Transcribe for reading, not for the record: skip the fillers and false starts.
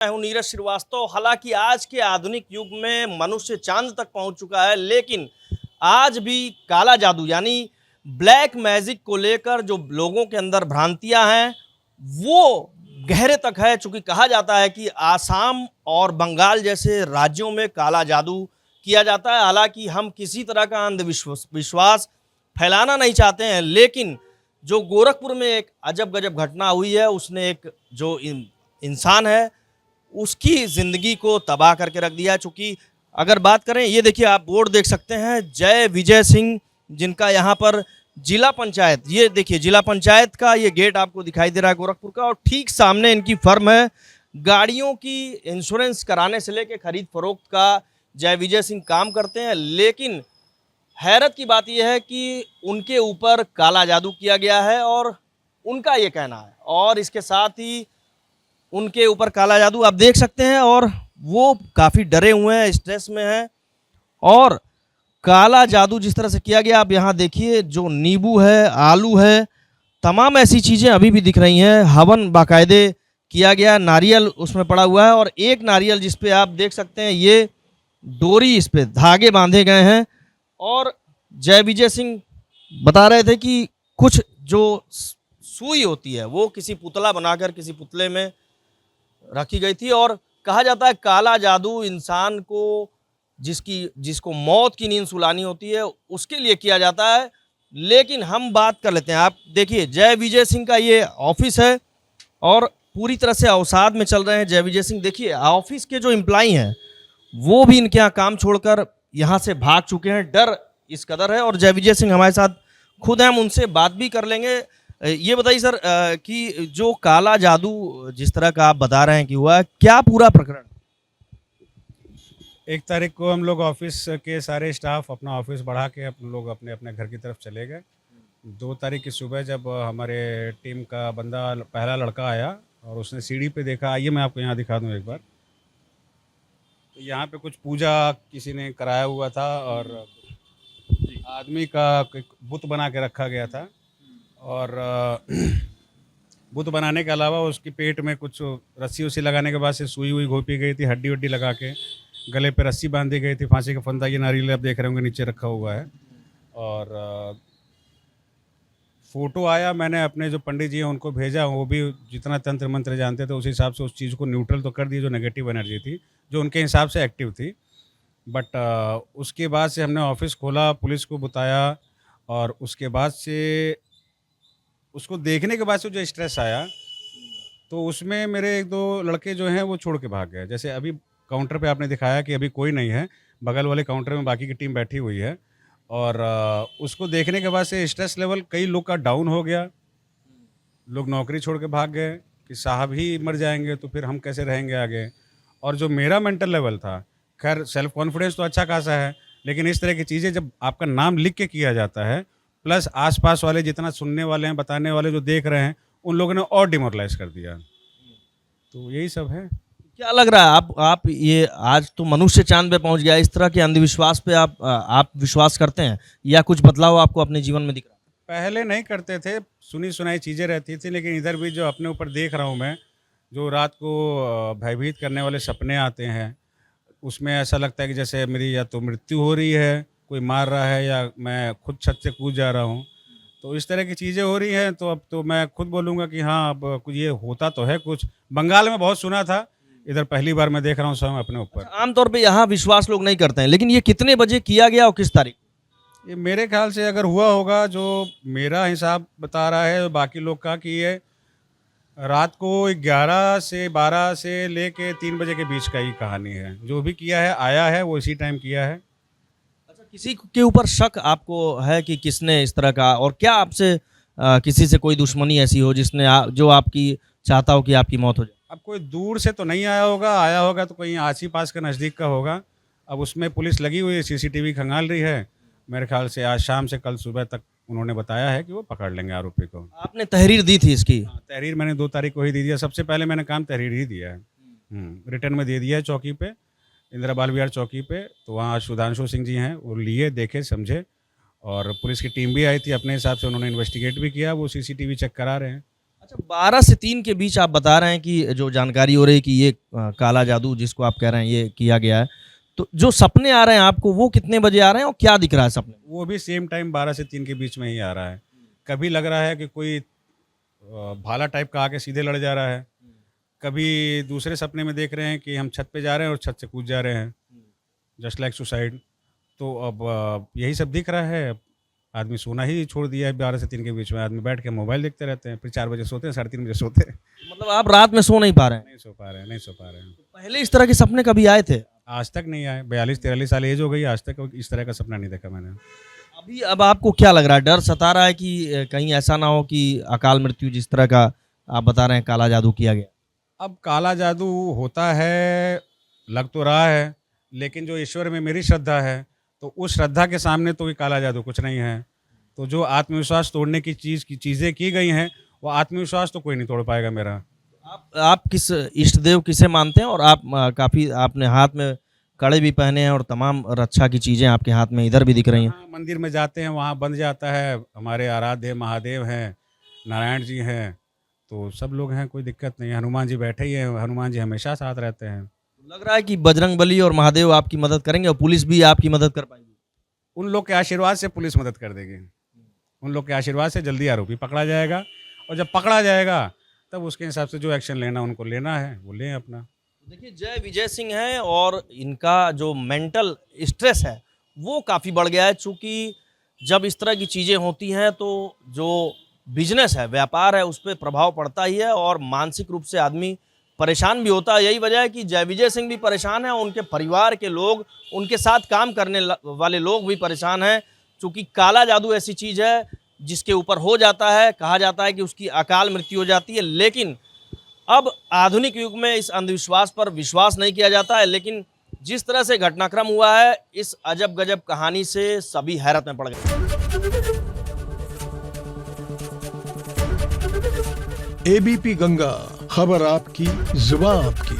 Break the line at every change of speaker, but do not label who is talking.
मैं हूं नीरज श्रीवास्तव। हालांकि आज के आधुनिक युग में मनुष्य चांद तक पहुंच चुका है, लेकिन आज भी काला जादू यानी ब्लैक मैजिक को लेकर जो लोगों के अंदर भ्रांतियां हैं वो गहरे तक है। चूंकि कहा जाता है कि आसाम और बंगाल जैसे राज्यों में काला जादू किया जाता है। हालांकि हम किसी तरह का विश्वास फैलाना नहीं चाहते हैं, लेकिन जो गोरखपुर में एक अजब गजब घटना हुई है, उसने एक जो इंसान है उसकी ज़िंदगी को तबाह करके रख दिया। चूँकि अगर बात करें, ये देखिए आप बोर्ड देख सकते हैं, जय विजय सिंह, जिनका यहाँ पर जिला पंचायत, ये देखिए जिला पंचायत का ये गेट आपको दिखाई दे रहा है गोरखपुर का, और ठीक सामने इनकी फर्म है। गाड़ियों की इंश्योरेंस कराने से लेकर खरीद फरोख्त का जय विजय सिंह काम करते हैं। लेकिन हैरत की बात यह है कि उनके ऊपर काला जादू किया गया है, और उनका ये कहना है। और इसके साथ ही उनके ऊपर काला जादू आप देख सकते हैं, और वो काफ़ी डरे हुए हैं, स्ट्रेस में हैं। और काला जादू जिस तरह से किया गया, आप यहाँ देखिए, जो नींबू है, आलू है, तमाम ऐसी चीज़ें अभी भी दिख रही हैं। हवन बाकायदे किया गया, नारियल उसमें पड़ा हुआ है, और एक नारियल जिस पे आप देख सकते हैं ये डोरी, इस पे धागे बांधे गए हैं। और जय विजय सिंह बता रहे थे कि कुछ जो सुई होती है वो किसी पुतला बनाकर किसी पुतले में रखी गई थी, और कहा जाता है काला जादू इंसान को जिसको मौत की नींद सुलानी होती है उसके लिए किया जाता है। लेकिन हम बात कर लेते हैं, आप देखिए जय विजय सिंह का ये ऑफिस है, और पूरी तरह से अवसाद में चल रहे हैं जय विजय सिंह। देखिए ऑफिस के जो एम्प्लॉई हैं वो भी इनके यहाँ काम छोड़कर यहाँ से भाग चुके हैं, डर इस कदर है। और जय विजय सिंह हमारे साथ खुद हैं, हम उनसे बात भी कर लेंगे। ये बताइए सर कि जो काला जादू जिस तरह का आप बता रहे हैं कि हुआ, क्या पूरा प्रकरण?
1 तारीख को हम लोग ऑफिस के सारे स्टाफ अपना ऑफिस बढ़ा के अपने लोग अपने अपने घर की तरफ चले गए। 2 तारीख की सुबह जब हमारे टीम का बंदा पहला लड़का आया और उसने सीढ़ी पे देखा, आइए मैं आपको यहाँ दिखा दूँ एक बार। तो यहाँ पे कुछ पूजा किसी ने कराया हुआ था, और आदमी का एक बुत बना के रखा गया था। और बुत बनाने के अलावा उसकी पेट में कुछ रस्सी उस्सी लगाने के बाद से सुई हुई घोपी गई थी, हड्डी वड्डी लगा के गले पे रस्सी बांधी गई थी, फांसी का फंदा, ये नारियल आप देख रहे होंगे नीचे रखा हुआ है। और फोटो आया, मैंने अपने जो पंडित जी हैं उनको भेजा, वो भी जितना तंत्र मंत्र जानते थे उस हिसाब से उस चीज़ को न्यूट्रल तो कर दिया, जो नेगेटिव एनर्जी थी जो उनके हिसाब से एक्टिव थी। बट उसके बाद से हमने ऑफिस खोला, पुलिस को बताया, और उसके बाद से उसको देखने के बाद से जो स्ट्रेस आया, तो उसमें मेरे 1-2 लड़के जो हैं वो छोड़ के भाग गए। जैसे अभी काउंटर पे आपने दिखाया कि अभी कोई नहीं है, बगल वाले काउंटर में बाकी की टीम बैठी हुई है। और उसको देखने के बाद से स्ट्रेस लेवल कई लोग का डाउन हो गया। लोग नौकरी छोड़ के भाग गए कि साहब ही मर जाएंगे तो फिर हम कैसे रहेंगे आगे। और जो मेरा मेंटल लेवल था, खैर सेल्फ कॉन्फिडेंस तो अच्छा खासा है, लेकिन इस तरह की चीज़ें जब आपका नाम लिख के किया जाता है, प्लस आसपास वाले जितना सुनने वाले हैं, बताने वाले जो देख रहे हैं, उन लोगों ने और डिमोरलाइज कर दिया। तो यही सब है।
क्या लग रहा है आप ये आज तो मनुष्य चांद पे पहुंच गया, इस तरह के अंधविश्वास पे आप विश्वास करते हैं, या कुछ बदलाव आपको अपने जीवन में दिख रहा है?
पहले नहीं करते थे, सुनी सुनाई चीज़ें रहती थी, लेकिन इधर भी जो अपने ऊपर देख रहा हूँ मैं, जो रात को भयभीत करने वाले सपने आते हैं, उसमें ऐसा लगता है कि जैसे मेरी या तो मृत्यु हो रही है, कोई मार रहा है, या मैं खुद छत से कूद जा रहा हूँ। तो इस तरह की चीज़ें हो रही हैं, तो अब तो मैं खुद बोलूँगा कि हाँ, अब कुछ ये होता तो है कुछ। बंगाल में बहुत सुना था, इधर पहली बार मैं देख रहा हूँ स्वयं अपने ऊपर।
आमतौर पे यहाँ विश्वास लोग नहीं करते हैं, लेकिन ये कितने बजे किया गया और किस तारीख?
ये मेरे ख्याल से अगर हुआ होगा, जो मेरा हिसाब बता रहा है बाकी लोग का, कि ये रात को 11 से 12 से लेके 3 बजे के बीच का ही कहानी है। जो भी किया है, आया है, वो इसी टाइम किया है।
अच्छा, किसी के ऊपर शक आपको है कि किसने इस तरह का, और क्या आपसे किसी से कोई दुश्मनी ऐसी हो जिसने जो आपकी चाहता हो कि आपकी मौत हो जाए?
अब कोई दूर से तो नहीं आया होगा तो कहीं आस ही पास का नज़दीक का होगा। अब उसमें पुलिस लगी हुई है, सीसीटीवी खंगाल रही है। मेरे ख्याल से आज शाम से कल सुबह तक उन्होंने बताया है कि वो पकड़ लेंगे आरोपी को।
आपने तहरीर दी थी इसकी?
हाँ, तहरीर मैंने 2 तारीख को ही दे दिया। सबसे पहले मैंने काम तहरीर ही दिया है। रिटर्न में दे दिया है चौकी पे, इंदिरा बाल विहार चौकी पे। तो वहाँ सुधांशु सिंह जी हैं, वो लिए, देखे, समझे, और पुलिस की टीम भी आई थी, अपने हिसाब से उन्होंने इन्वेस्टिगेट भी किया, वो सीसीटीवी चेक करा रहे हैं।
अच्छा, 12 से 3 के बीच आप बता रहे हैं कि जो जानकारी हो रही है कि ये काला जादू जिसको आप कह रहे हैं ये किया गया है, तो जो सपने आ रहे हैं आपको वो कितने बजे आ रहे हैं और क्या दिख रहा है सपने?
वो भी सेम टाइम 12 से 3 के बीच में ही आ रहा है। कभी लग रहा है कि कोई भाला टाइप का आके सीधे लड़ जा रहा है, कभी दूसरे सपने में देख रहे हैं कि हम छत पे जा रहे हैं और छत से कूद जा रहे हैं, जस्ट लाइक सुसाइड। तो अब यही सब दिख रहा है। अब आदमी सोना ही छोड़ दिया है 12 से 3 के बीच में। आदमी बैठ के मोबाइल देखते रहते हैं, फिर 4 बजे सोते हैं, 3:30 बजे सोते हैं।
मतलब आप रात में सो नहीं पा रहे हैं?
नहीं सो पा रहे हैं, नहीं सो पा रहे हैं।
पहले इस तरह के सपने कभी आए थे?
आज तक नहीं आए। 42-43 साल एज हो गई, आज तक इस तरह का सपना नहीं देखा मैंने।
अभी अब आपको क्या लग रहा है, डर सता रहा है कि कहीं ऐसा ना हो कि अकाल मृत्यु जिस तरह का आप बता रहे हैं काला जादू किया गया?
अब काला जादू होता है, लग तो रहा है, लेकिन जो ईश्वर में मेरी श्रद्धा है, तो उस श्रद्धा के सामने तो ये काला जादू कुछ नहीं है। तो जो आत्मविश्वास तोड़ने की चीज़ें की गई हैं, वो आत्मविश्वास तो कोई नहीं तोड़ पाएगा मेरा।
आप किस इष्ट देव किसे मानते हैं? और आप काफ़ी आपने हाथ में कड़े भी पहने हैं और तमाम रक्षा की चीज़ें आपके हाथ में इधर भी दिख रही हैं।
हाँ, मंदिर में जाते हैं, वहाँ बन जाता है। हमारे आराध्य महादेव हैं, नारायण जी हैं, तो सब लोग हैं, कोई दिक्कत नहीं है। हनुमान जी बैठे ही हैं, हनुमान जी हमेशा साथ रहते हैं।
लग रहा है कि बजरंगबली और महादेव आपकी मदद करेंगे और पुलिस भी आपकी मदद कर पाएगी।
उन लोग के आशीर्वाद से पुलिस मदद कर देगी। उन लोग के आशीर्वाद से जल्दी आरोपी पकड़ा जाएगा, और जब पकड़ा जाएगा तब उसके हिसाब से जो एक्शन लेना उनको लेना है वो लें अपना।
देखिए, जय विजय सिंह हैं और इनका जो मेंटल स्ट्रेस है वो काफ़ी बढ़ गया है। चूँकि जब इस तरह की चीज़ें होती हैं तो जो बिजनेस है, व्यापार है, उस पर प्रभाव पड़ता ही है और मानसिक रूप से आदमी परेशान भी होता है। यही वजह है कि जय विजय सिंह भी परेशान है, उनके परिवार के लोग, उनके साथ काम करने वाले लोग भी परेशान हैं। चूँकि काला जादू ऐसी चीज़ है जिसके ऊपर हो जाता है, कहा जाता है कि उसकी अकाल मृत्यु हो जाती है, लेकिन अब आधुनिक युग में इस अंधविश्वास पर विश्वास नहीं किया जाता है। लेकिन जिस तरह से घटनाक्रम हुआ है, इस अजब गजब कहानी से सभी हैरत में पड़ गए।
एबीपी गंगा, खबर आपकी, जुबान आपकी।